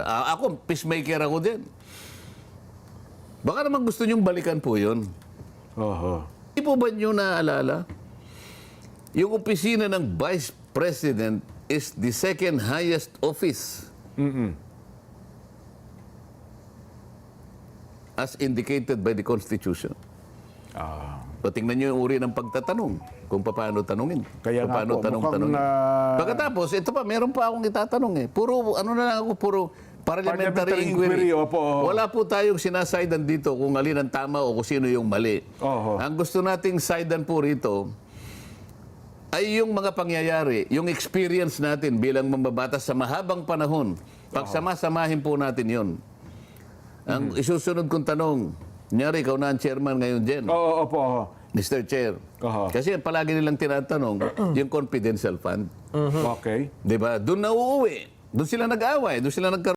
Ako, peacemaker ako din. Baka naman gusto niyong balikan po yun. Oho. Hindi po ba niyo naaalala? Yung opisina ng Vice President is the second highest office. As indicated by the Constitution. So, tingnan niyo yung uri ng pagtatanong. Kung paano tanungin. Kaya nga po, mukhang Pagkatapos, ito pa, meron pa akong itatanong eh. Puro, ano na lang ako, puro parliamentary inquiry. Opo. Wala po tayong sinasaydan dito kung alin ang tama o kung sino yung mali. Oho. Ang gusto nating saydan po rito ay yung mga pangyayari, yung experience natin bilang mambabatas sa mahabang panahon. Pagsama-samahin po natin yun. Ang isusunod kong tanong, kunyari, ikaw na ang chairman ngayon, Jen. Oo, opo. Mr. Chair. Oho. Kasi palagi nilang tinatanong, yung confidential fund. Okay. Di ba? Doon na uuwi. Doon sila nag-away. Doon sila nagkaroon.